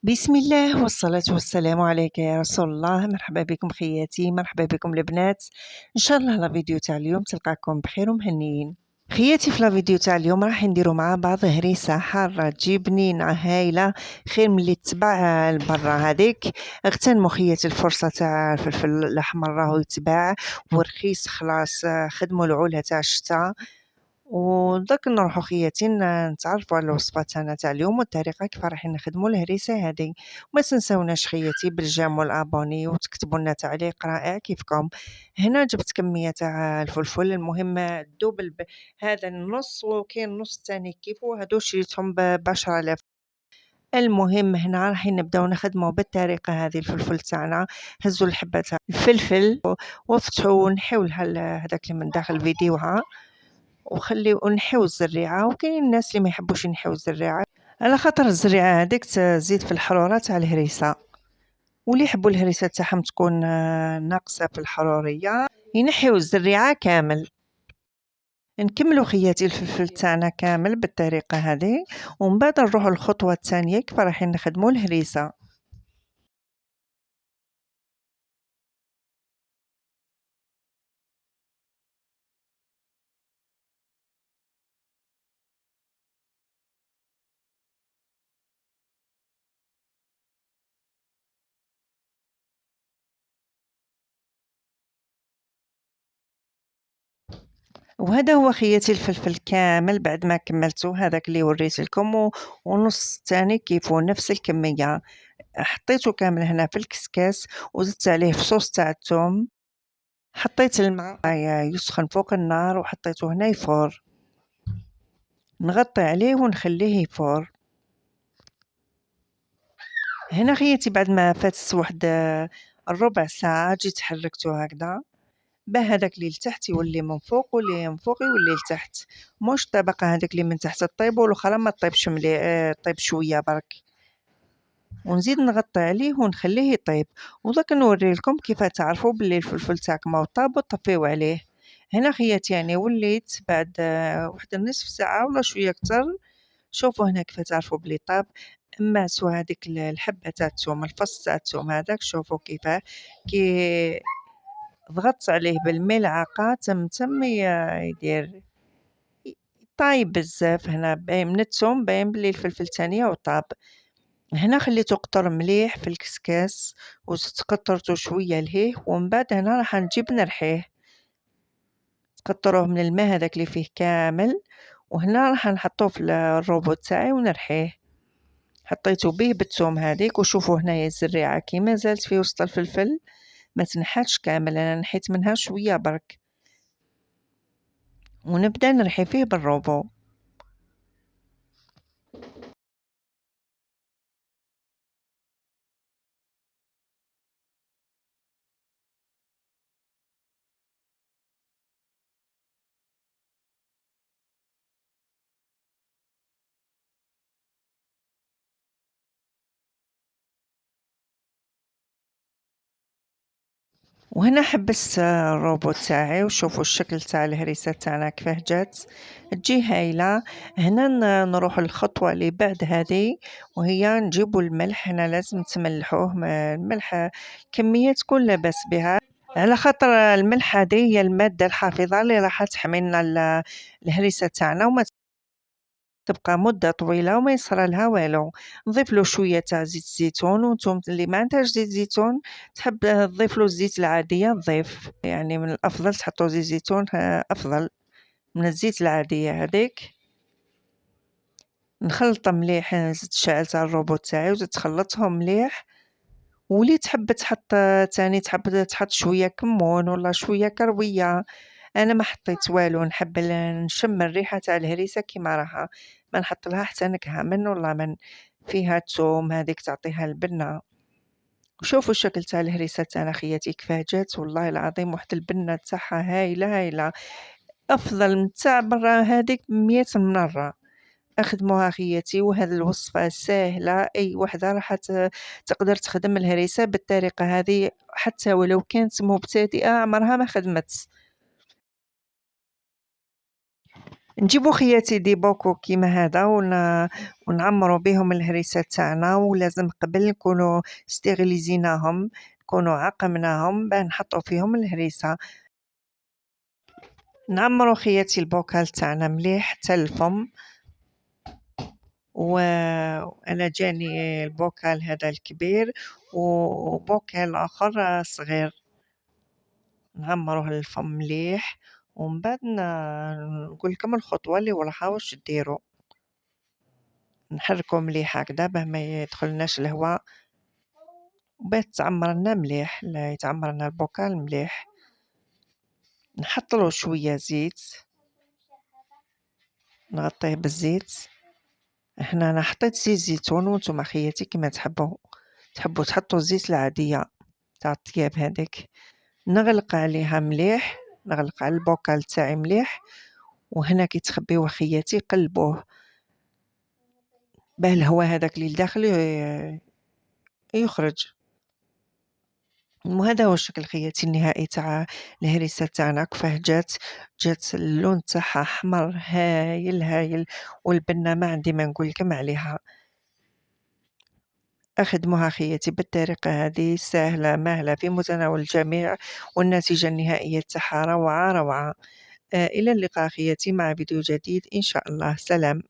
بسم الله والصلاة والسلام عليك يا رسول الله. مرحبا بكم خياتي، مرحبا بكم البنات. ان شاء الله لا فيديو تاع اليوم تلقاكم بخير ومهنيين. خياتي في لا فيديو تاع اليوم راح نديرو مع بعض هريسه حاره تجي بنينه هايله، خير ملي تباع لبرا. هذيك اغتنموا خياتي الفرصه تاع الفلفل الاحمر راهو يتباع ورخيص خلاص. خدموا العلا تاع الشتاء. ودرك نروحو خياتي نتعرفوا على الوصفه تاعنا تاع اليوم والطريقه كيف راح نخدموا الهريسه هذه. وما تنساوناش خياتي بالجيم والابوني وتكتبوا لنا تعليق رائع كيفكم. هنا جبت كميه تاع الفلفل، المهم الدوبل هذا النص وكاين نص تاني كيفو، هادو شريتهم ب10,000. المهم هنا راح نبداو نخدموا بالطريقه هذه. الفلفل تاعنا هزوا الحبه تاع الفلفل وفتحوا ونحيو هذاك اللي من داخل فيديوها وخليو نحيو الزريعه. وكاين الناس اللي ما يحبوش ينحيو الزريعه على خاطر الزريعه هذيك تزيد في الحراره تاع الهريسه، واللي يحبوا الهريسه تاعهم تكون ناقصه في الحروريه ينحيو الزريعه كامل. نكملوا خياتي الفلفل تاعنا كامل بالطريقه هذه، ومن بعد نروحوا الخطوه الثانيه كيف راح نخدموا الهريسه. وهذا هو خياتي الفلفل كامل بعد ما كملته، هذاك اللي وريت لكم ونص تاني كيفو نفس الكميه حطيته كامل هنا في الكسكاس، وزدت عليه فصوص تاع الثوم. حطيت الماء يسخن فوق النار وحطيته هنا يفور، نغطي عليه ونخليه يفور. هنا خياتي بعد ما فاتت واحد الربع ساعة جيت حركته هكذا باه هذاك اللي لتحت يولي من فوق واللي من فوق يولي لتحت، مش الطبقة هذيك اللي من تحت طيب والاخرى ما طيبش مليح، طيب شوية برك. ونزيد نغطي عليه ونخليه يطيب. ودرك نوري لكم كيف تعرفوا باللي الفلفل تاعكم طاب وطفيو عليه. هنا خياتي يعني وليت بعد واحد النصف ساعة ولا شوية اكثر. شوفوا هنا كيف تعرفوا بلي طاب. ماسوا هذيك الحبة تاع الثوم، الفص تاع الثوم هذاك شوفوا كيفاه كي ضغطت عليه بالملعقة تم يدير طايب بزاف. هنا باين من الثوم باين بلي الفلفل تانية وطاب. هنا خليته قطر مليح في الكسكاس وزدت قطرته شوية لهيه، ومن بعد هنا راح نجيب نرحيه. تقطروه من الماء هذاك اللي فيه كامل، وهنا راح نحطوه في الروبوت تاعي ونرحيه. حطيته به بالثوم هذيك، وشوفوا هنايا الزريعة كيما زالت في وسط الفلفل ما تنحاتش كامل، انا نحيت منها شوية برك. ونبدأ نرحي فيه بالروبو. وهنا حبست الروبوت تاعي، وشوفوا الشكل تاع الهريسة تاعنا كيفاه جات، تجي هايلة. هنا نروح الخطوة اللي بعد هذه، وهي نجيبوا الملح. هنا لازم تملحوه، الملح كمية تكون لاباس بها على خاطر الملح هذه هي المادة الحافظة اللي راح تحمي لنا الهريسة تاعنا وما تبقى مدة طويلة وما يصرى لها والو. نضيف له شوية تاع زيت الزيتون، وانتم اللي ما عندهاش زيت زيتون تحب تضيف له الزيت العادية تضيف، يعني من الأفضل تحطوا زيت زيتون أفضل من الزيت العادية هذيك. نخلط مليح، زدت شعلت على الروبوت تاعي وزدت تخلطهم مليح. ولي تحب تحط تاني تحب تحط شوية كمون ولا شوية كروية. انا ما حطيت والو، نحب نشم الريحه تاع الهريسه كيما راها، ما نحط لها حتى نكهه من ولا من. فيها الثوم هذيك تعطيها البنه. وشوفوا الشكل تاع الهريسه تاعنا خياتي كيفاه جات، والله العظيم واحد البنه تاعها هايله هايله، افضل من تاع برا هذيك 100 مره. اخدموها خياتي، وهذه الوصفه سهله، اي وحده راح تقدر تخدم الهريسه بالطريقه هذه حتى ولو كانت مبتدئه عمرها ما خدمت. نجيبو خياتي دي بوكو كيما هذا ونعمرو بيهم الهريسة تاعنا، ولازم قبل نكونو ستيغيليزيناهم، نكونو عقمناهم باه نحطو فيهم الهريسة. نعمرو خياتي البوكال تاعنا مليح حتى الفم، وأنا جاني البوكال هذا الكبير وبوكال آخر صغير، نعمروه الفم مليح ومن بعد نقول لكم الخطوة اللي وراها واش ديروا. نحركو مليح هكذا باه ما يدخلناش الهواء وباه تعمر لنا مليح، يتعمر لنا البوكال مليح. نحطلو شوية زيت، نغطيه بالزيت. هنا أنا حطيت زيت زيتون وانتم خياتي كيما تحبوا تحطوا الزيت العادية تاع الطياب هذيك. نغلق عليها مليح، نغلق على البوكال تاعي مليح، وهنا كي تخبيوه خياتي قلبوه باه الهواء هذاك اللي لداخل يخرج. وهذا هو الشكل خياتي النهائي تاع الهريسة تاعنا. كيفاه جات اللون تاعها احمر هايل هايل، والبنة ما عندي ما نقول لكم عليها. أخدموها خياتي بالطريقة هذه سهلة مهلة في متناول الجميع، والنتيجة النهائية تاعها روعة روعة. إلى اللقاء خياتي مع فيديو جديد إن شاء الله. سلام.